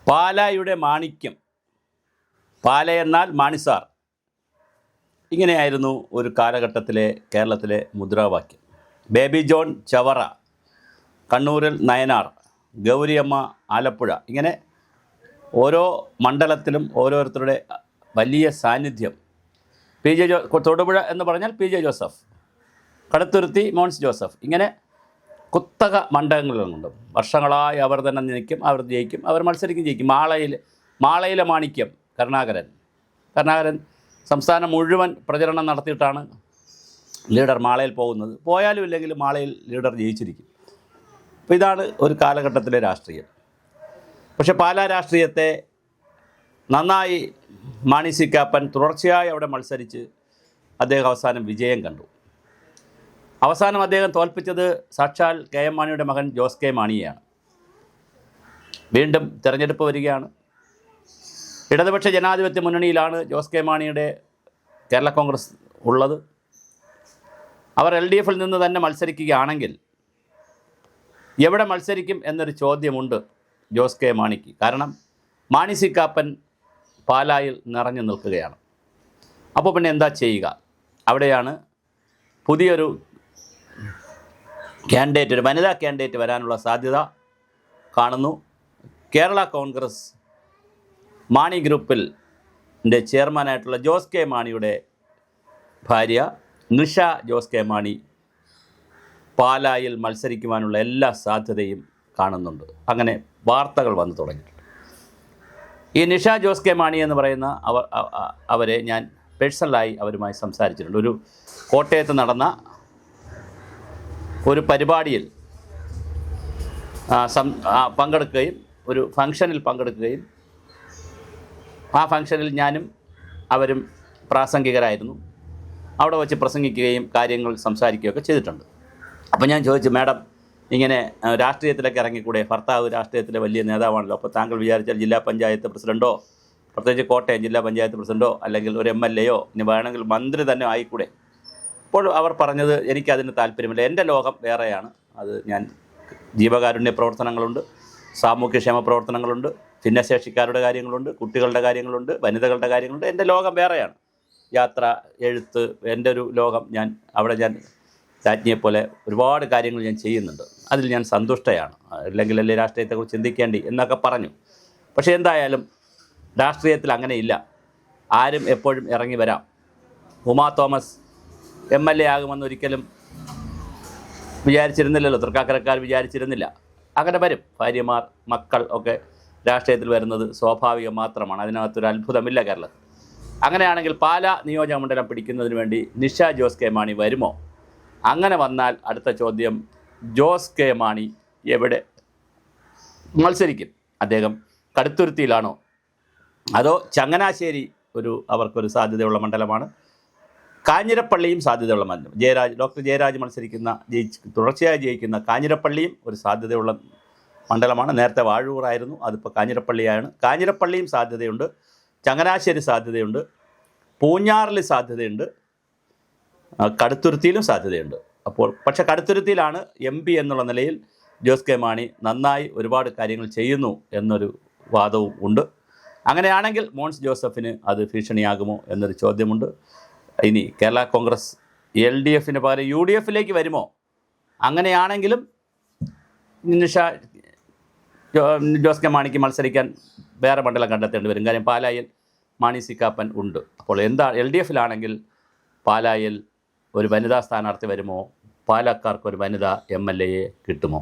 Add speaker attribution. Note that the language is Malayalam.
Speaker 1: പാലായുടെ മാണിക്യം, പാലയെന്നാൽ മാണിസാർ, ഇങ്ങനെയായിരുന്നു ഒരു കാലഘട്ടത്തിലെ കേരളത്തിലെ മുദ്രാവാക്യം. ബേബി ജോൺ ചവറ, കണ്ണൂരിൽ നയനാർ, ഗൗരിയമ്മ ആലപ്പുഴ, ഇങ്ങനെ ഓരോ മണ്ഡലത്തിലും ഓരോരുത്തരുടെ വലിയ സാന്നിധ്യം. തൊടുപുഴ എന്ന് പറഞ്ഞാൽ P J Joseph, Kaduthuruthy Mons Joseph, ഇങ്ങനെ കുത്തക മണ്ഡലങ്ങളുണ്ട്. വർഷങ്ങളായി അവർ തന്നെ നിൽക്കും, അവർ ജയിക്കും, അവർ മത്സരിക്കും, ജയിക്കും. മാളയിലെ മാണിക്യം കരുണാകരൻ സംസ്ഥാനം മുഴുവൻ പ്രചരണം നടത്തിയിട്ടാണ് ലീഡർ മാളയിൽ പോകുന്നത്. പോയാലും ഇല്ലെങ്കിലും മാളയിൽ ലീഡർ ജയിച്ചിരിക്കും. അപ്പോൾ ഇതാണ് ഒരു കാലഘട്ടത്തിലെ രാഷ്ട്രീയം. പക്ഷേ പാലാ രാഷ്ട്രീയത്തെ നന്നായി മാണി സി കാപ്പൻ തുടർച്ചയായി അവിടെ മത്സരിച്ച് അദ്ദേഹം അവസാനം വിജയം കണ്ടു. അവസാനം അദ്ദേഹം തോൽപ്പിച്ചത് സാക്ഷാൽ കെ എം മാണിയുടെ മകൻ ജോസ് കെ മാണിയെയാണ്. വീണ്ടും തിരഞ്ഞെടുപ്പ് വരികയാണ്. ഇടതുപക്ഷ ജനാധിപത്യ മുന്നണിയിലാണ് ജോസ് കെ മാണിയുടെ കേരള കോൺഗ്രസ് ഉള്ളത്. അവർ LDFിൽ നിന്ന് തന്നെ മത്സരിക്കുകയാണെങ്കിൽ എവിടെ മത്സരിക്കും എന്നൊരു ചോദ്യമുണ്ട് ജോസ് കെ മാണിക്ക്. കാരണം മാണി സി കാപ്പൻ പാലായിൽ നിറഞ്ഞു നിൽക്കുകയാണ്. അപ്പോൾ പിന്നെ എന്താ ചെയ്യുക? അവിടെയാണ് പുതിയൊരു കാൻഡിഡേറ്റ്, ഒരു വനിതാ കാൻഡിഡേറ്റ് വരാനുള്ള സാധ്യത കാണുന്നു. കേരള കോൺഗ്രസ് മാണി ഗ്രൂപ്പിൻ്റെ ചെയർമാനായിട്ടുള്ള ജോസ് കെ മാണിയുടെ ഭാര്യ നിഷ ജോസ് കെ മാണി പാലായിൽ മത്സരിക്കുവാനുള്ള എല്ലാ സാധ്യതയും കാണുന്നുണ്ട്. അങ്ങനെ വാർത്തകൾ വന്നു തുടങ്ങിയിട്ടുണ്ട്. ഈ നിഷ ജോസ് കെ മാണി എന്ന് പറയുന്ന അവരെ ഞാൻ പേഴ്സണലായി അവരുമായി സംസാരിച്ചിട്ടുണ്ട്. ഒരു കോട്ടയത്ത് നടന്ന ഒരു പരിപാടിയിൽ പങ്കെടുക്കുകയും ഒരു ഫംഗ്ഷനിൽ പങ്കെടുക്കുകയും ആ ഫംഗ്ഷനിൽ ഞാനും അവരും പ്രാസംഗികരായിരുന്നു. അവിടെ വച്ച് പ്രസംഗിക്കുകയും കാര്യങ്ങൾ സംസാരിക്കുകയൊക്കെ ചെയ്തിട്ടുണ്ട്. അപ്പോൾ ഞാൻ ചോദിച്ചു, മാഡം ഇങ്ങനെ രാഷ്ട്രീയത്തിലേക്ക് ഇറങ്ങിക്കൂടെ? ഭർത്താവ് രാഷ്ട്രീയത്തിലെ വലിയ നേതാവാണല്ലോ. അപ്പോൾ താങ്കൾ വിചാരിച്ചാൽ ജില്ലാ പഞ്ചായത്ത് പ്രസിഡൻറ്റോ, പ്രത്യേകിച്ച് കോട്ടയം ജില്ലാ പഞ്ചായത്ത് പ്രസിഡൻറ്റോ അല്ലെങ്കിൽ ഒരു MLAയോ, ഇനി വേണമെങ്കിൽ മന്ത്രി തന്നെ ആയിക്കൂടെ? അപ്പോൾ അവർ പറഞ്ഞത്, എനിക്കതിന് താല്പര്യമില്ല, എൻ്റെ ലോകം വേറെയാണ്. അത് ഞാൻ ജീവകാരുണ്യ പ്രവർത്തനങ്ങളുണ്ട്, സാമൂഹ്യക്ഷേമ പ്രവർത്തനങ്ങളുണ്ട്, ഭിന്നശേഷിക്കാരുടെ കാര്യങ്ങളുണ്ട്, കുട്ടികളുടെ കാര്യങ്ങളുണ്ട്, വനിതകളുടെ കാര്യങ്ങളുണ്ട്. എൻ്റെ ലോകം വേറെയാണ്. യാത്ര, എഴുത്ത്, എൻ്റെ ഒരു ലോകം. ഞാൻ രാജ്ഞിയെപ്പോലെ ഒരുപാട് കാര്യങ്ങൾ ഞാൻ ചെയ്യുന്നുണ്ട്. അതിൽ ഞാൻ സന്തുഷ്ടയാണ്. ഇല്ലെങ്കിലല്ലേ രാഷ്ട്രീയത്തെക്കുറിച്ച് ചിന്തിക്കേണ്ടി എന്നൊക്കെ പറഞ്ഞു. പക്ഷേ എന്തായാലും രാഷ്ട്രീയത്തിൽ അങ്ങനെയില്ല. ആരും എപ്പോഴും ഇറങ്ങി വരാം. ഉമാ തോമസ് MLA ആകുമെന്ന് ഒരിക്കലും വിചാരിച്ചിരുന്നില്ലല്ലോ. തൃക്കാക്കരക്കാർ വിചാരിച്ചിരുന്നില്ല. അങ്ങനെ വരും. ഭാര്യമാർ, മക്കൾ ഒക്കെ രാഷ്ട്രീയത്തിൽ വരുന്നത് സ്വാഭാവികം മാത്രമാണ്. അതിനകത്തൊരു അത്ഭുതമില്ല കേരളത്തിൽ. അങ്ങനെയാണെങ്കിൽ പാലാ നിയോജക മണ്ഡലം പിടിക്കുന്നതിന് വേണ്ടി നിഷ ജോസ് കെ മാണി വരുമോ? അങ്ങനെ വന്നാൽ അടുത്ത ചോദ്യം, ജോസ് കെ മാണി എവിടെ മത്സരിക്കും? അദ്ദേഹം കടുത്തുരുത്തിയിലാണോ അതോ ചങ്ങനാശ്ശേരി അവർക്കൊരു സാധ്യതയുള്ള മണ്ഡലമാണ്. കാഞ്ഞിരപ്പള്ളിയും സാധ്യതയുള്ള മണ്ഡലം. ഡോക്ടർ ജയരാജ് തുടർച്ചയായി ജയിക്കുന്ന കാഞ്ഞിരപ്പള്ളിയും ഒരു സാധ്യതയുള്ള മണ്ഡലമാണ്. നേരത്തെ വാഴൂറായിരുന്നു, അതിപ്പോൾ കാഞ്ഞിരപ്പള്ളിയാണ്. കാഞ്ഞിരപ്പള്ളിയും സാധ്യതയുണ്ട്, ചങ്ങനാശ്ശേരി സാധ്യതയുണ്ട്, പൂഞ്ഞാറിൽ സാധ്യതയുണ്ട്, കടുത്തുരുത്തിയിലും സാധ്യതയുണ്ട്. പക്ഷേ കടുത്തുരുത്തിയിലാണ് MP എന്നുള്ള നിലയിൽ ജോസ് കെ മാണി നന്നായി ഒരുപാട് കാര്യങ്ങൾ ചെയ്യുന്നു എന്നൊരു വാദവും ഉണ്ട്. അങ്ങനെയാണെങ്കിൽ മോൻസ് ജോസഫിന് അത് ഭീഷണിയാകുമോ എന്നൊരു ചോദ്യമുണ്ട്. ഇനി കേരള കോൺഗ്രസ് LDFിന് പകരം UDFിലേക്ക് വരുമോ? അങ്ങനെയാണെങ്കിലും ജോസ് കെ മാണിക്ക് മത്സരിക്കാൻ വേറെ മണ്ഡലം കണ്ടെത്തേണ്ടി വരും. കാര്യം പാലായിൽ മാണി സി കാപ്പൻ ഉണ്ട്. അപ്പോൾ LDFിലാണെങ്കിൽ പാലായിൽ ഒരു വനിതാ സ്ഥാനാർത്ഥി വരുമോ? പാലക്കാർക്ക് ഒരു വനിതാ MLAയെ കിട്ടുമോ?